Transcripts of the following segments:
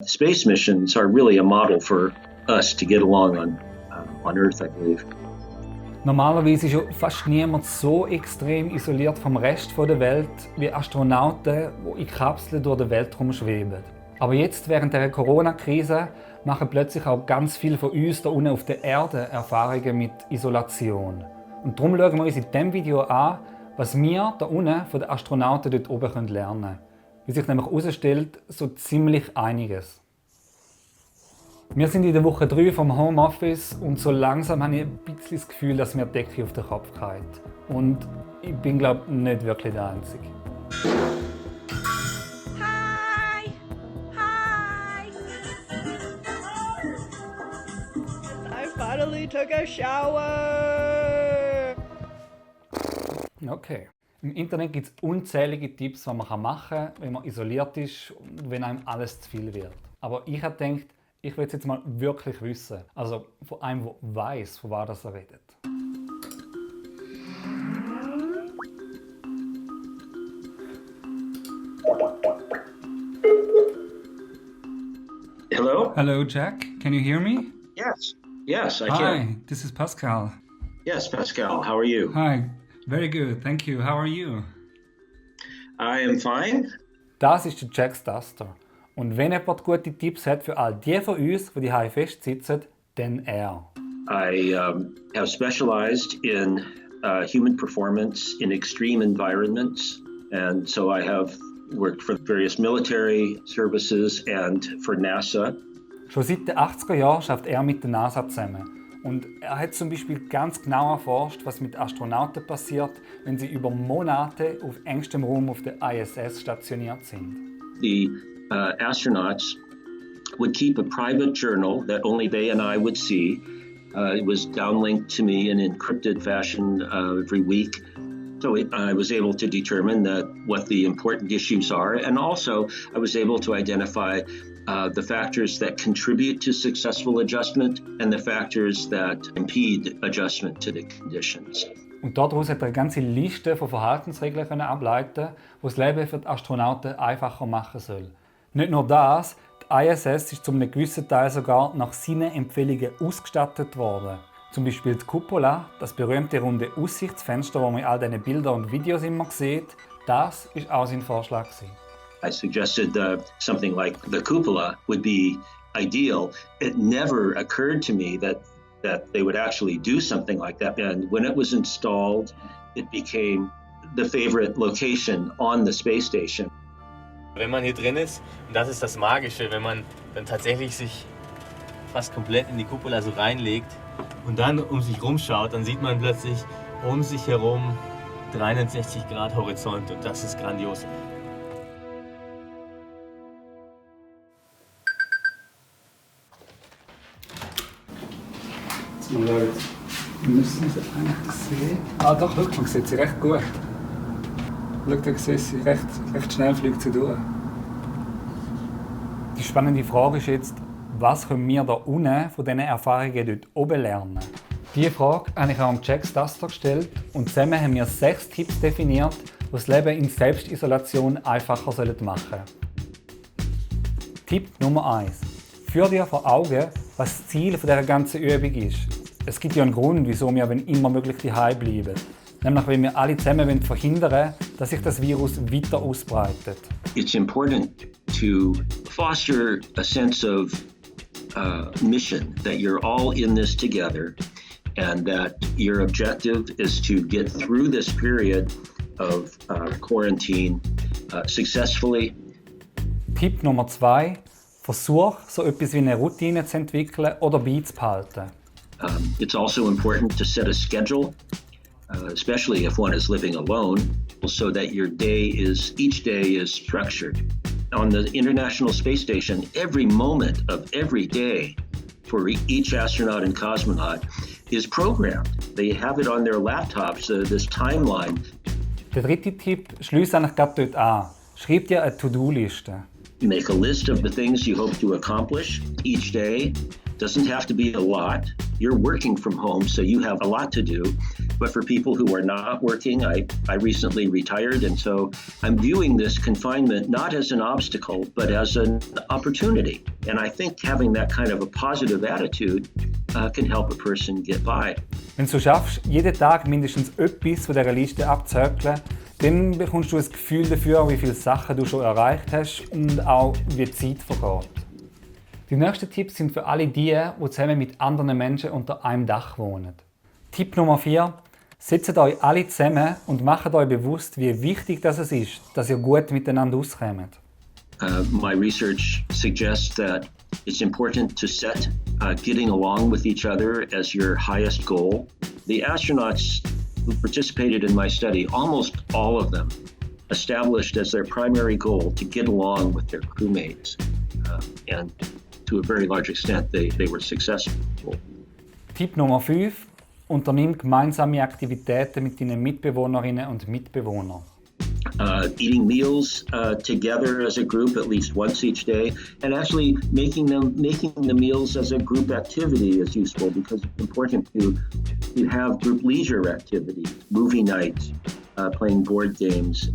Space missions are really a model for us to get along on Earth, I believe. Normalerweise ist ja fast niemand so extrem isoliert vom Rest der Welt wie Astronauten, die in Kapseln durch den Weltraum schweben. Aber jetzt, während der Corona-Krise, machen plötzlich auch ganz viele von uns hier unten auf der Erde Erfahrungen mit Isolation. Und darum schauen wir uns in diesem Video an, was wir hier unten von den Astronauten dort oben lernen können. Wie sich nämlich herausstellt, so ziemlich einiges. Wir sind in der Woche 3 vom Homeoffice und so langsam habe ich ein bisschen das Gefühl, dass mir die Decke auf den Kopf geht. Und ich bin, glaube ich, nicht wirklich der Einzige. Hi! Hi! I finally took a shower! Okay. Im Internet gibt es unzählige Tipps, was man machen kann, wenn man isoliert ist und wenn einem alles zu viel wird. Aber ich habe gedacht, ich will es jetzt mal wirklich wissen. Also von einem, der weiss, von was er redet. Hello? Hello, Jack. Can you hear me? Yes, I Hi, can. this is Pascal. Yes, Pascal, how are you? Hi, very good, thank you. How are you? I am fine. Das ist der Jack Stuster. Und wenn jemand gute Tipps hat für all die von uns, die hier festsitzen, dann er. I have specialized in human performance in extreme environments, and so I have worked for various military services and for NASA. Schon seit den 80er Jahren arbeitet er mit der NASA zusammen. Und er hat zum Beispiel ganz genau erforscht, was mit Astronauten passiert, wenn sie über Monate auf engstem Raum auf der ISS stationiert sind. The astronauts would keep a private journal that only they and I would see. It was downlinked to me in encrypted fashion every week. So I was able to determine what the important issues are, and also I was able to identify the factors that contribute to successful adjustment and the factors that impede adjustment to the conditions. Und daraus hat er eine ganze Liste von Verhaltensregeln ableiten, die das Leben für die Astronauten einfacher machen soll. Nicht nur das, die ISS ist zu einem gewissen Teil sogar nach seinen Empfehlungen ausgestattet worden. Zum Beispiel die Cupola, das berühmte runde Aussichtsfenster, das man in all diesen Bildern und Videos immer sieht, das war auch sein Vorschlag. I suggested something like the cupola would be ideal. It never occurred to me that they would actually do something like that. And when it was installed, it became the favorite location on the space station. Wenn man hier drin ist, und das ist das Magische, wenn man dann tatsächlich sich fast komplett in die Kuppel so reinlegt und dann um sich rumschaut, dann sieht man plötzlich um sich herum 360 Grad Horizont und das ist grandios. Wir müssen sie eigentlich sehen. Ah doch, schau, man sieht sie recht gut. Schau, da sieht sie recht schnell fliegt sie durch. Die spannende Frage ist jetzt, was können wir da unten von diesen Erfahrungen dort oben lernen? Diese Frage habe ich auch am Jack Stuster gestellt und zusammen haben wir 6 Tipps definiert, die das Leben in Selbstisolation einfacher machen sollen. Tipp Nummer 1. Führ dir vor Augen, was das Ziel dieser ganzen Übung ist. Es gibt ja einen Grund, wieso wir immer möglich daheim bleiben. Nämlich, weil wir alle zusammen verhindern wollen, dass sich das Virus weiter ausbreitet. It's important to foster a sense of mission, that you're all in this together and that your objective is to get through this period of quarantine successfully. Tipp Nummer 2. Versuch, so etwas wie eine Routine zu entwickeln oder beizubehalten. It's also important to set a schedule, especially if one is living alone, so that each day is structured. On the International Space Station, every moment of every day for each astronaut and cosmonaut is programmed. They have it on their laptops, this timeline. Der dritte Tipp schließt eigentlich gerade dort an. Schreib dir eine To-Do-Liste. Make a list of the things you hope to accomplish each day. Doesn't have to be a lot. You're working from home, so you have a lot to do. But for people who are not working, I recently retired, and so I'm viewing this confinement not as an obstacle, but as an opportunity. And I think having that kind of a positive attitude can help a person get by. Wenn du schaffst, jeden Tag mindestens etwas von dieser Liste abzuzirkeln, dann bekommst du ein Gefühl dafür, wie viele Sachen du schon erreicht hast und auch wie die Zeit vergeht. Die nächsten Tipps sind für alle die zusammen mit anderen Menschen unter einem Dach wohnen. Tipp Nummer 4. Setzt euch alle zusammen und macht euch bewusst, wie wichtig das ist, dass ihr gut miteinander auskommt. My research suggests that it's important to set getting along with each other as your highest goal. The astronauts who participated in my study, almost all of them, established as their primary goal to get along with their crewmates. And to a very large extent, they were successful. Tipp Nummer 5. Unternimm gemeinsame Aktivitäten mit deinen Mitbewohnerinnen und Mitbewohnern. Eating meals together as a group at least once each day, and actually making the meals as a group activity is useful because it's important to have group leisure activities, movie nights, playing board games,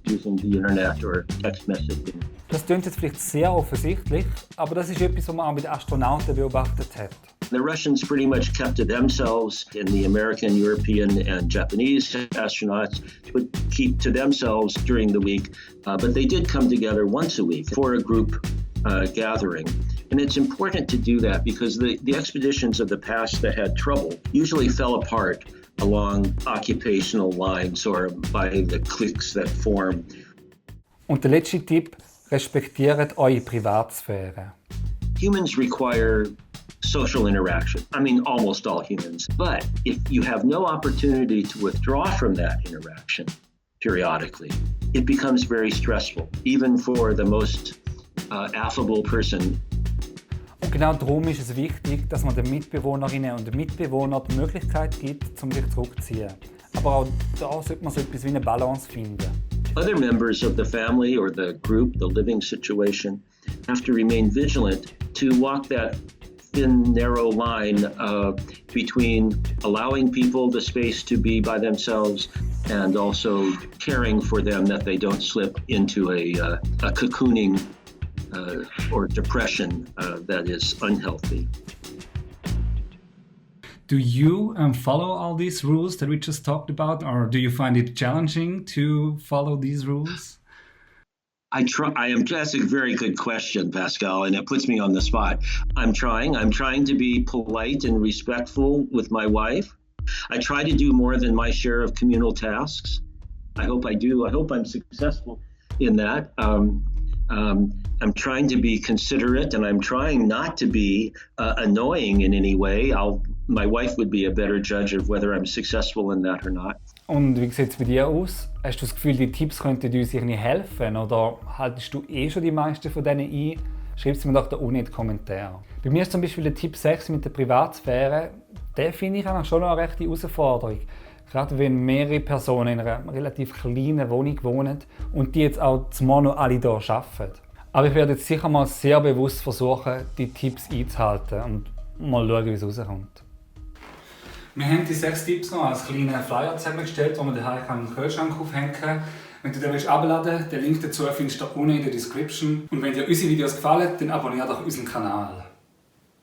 using the internet or text messaging. Das klingt jetzt vielleicht sehr offensichtlich, aber das ist etwas, was man auch mit Astronauten beobachtet hat. The Russians pretty much kept to themselves, and the American, European, and Japanese astronauts would keep to themselves during the week, but they did come together once a week for a group gathering. And it's important to do that because the expeditions of the past that had trouble usually fell apart along occupational lines or by the cliques that form. Und der letzte Tipp: respektiert eure Privatsphäre. Humans require social interaction. I mean, almost all humans. But if you have no opportunity to withdraw from that interaction periodically, it becomes very stressful, even for the most affable person. Und genau darum ist es wichtig, dass man den Mitbewohnerinnen und Mitbewohnern die Möglichkeit gibt, sich zurückzuziehen. Aber auch da sollte man so etwas wie eine Balance finden. Other members of the family or the group, the living situation, have to remain vigilant to walk that thin, narrow line between allowing people the space to be by themselves and also caring for them that they don't slip into a cocooning or depression that is unhealthy. Do you follow all these rules that we just talked about, or do you find it challenging to follow these rules? That's a very good question, Pascal, and it puts me on the spot. I'm trying to be polite and respectful with my wife. I try to do more than my share of communal tasks. I hope I do. I hope I'm successful in that. I'm trying to be considerate, and I'm trying not to be annoying in any way. My wife would be a better judge of whether I'm successful in that or not. Und wie sieht es bei dir aus? Hast du das Gefühl, die Tipps könnten uns irgendwie helfen? Oder haltest du schon die meisten von denen ein? Schreib es mir doch da unten in die Kommentare. Bei mir ist zum Beispiel der Tipp 6 mit der Privatsphäre, den finde ich schon noch eine rechte Herausforderung. Gerade wenn mehrere Personen in einer relativ kleinen Wohnung wohnen und die jetzt auch zumal noch alle hier arbeiten. Aber ich werde jetzt sicher mal sehr bewusst versuchen, die Tipps einzuhalten und mal schauen, wie es rauskommt. Wir haben die 6 Tipps noch als kleinen Flyer zusammengestellt, den man daheim im Kühlschrank aufhängen kann. Wenn du den herunterladen willst, den Link dazu findest du unten in der Description. Und wenn dir unsere Videos gefallen, dann abonniere doch unseren Kanal.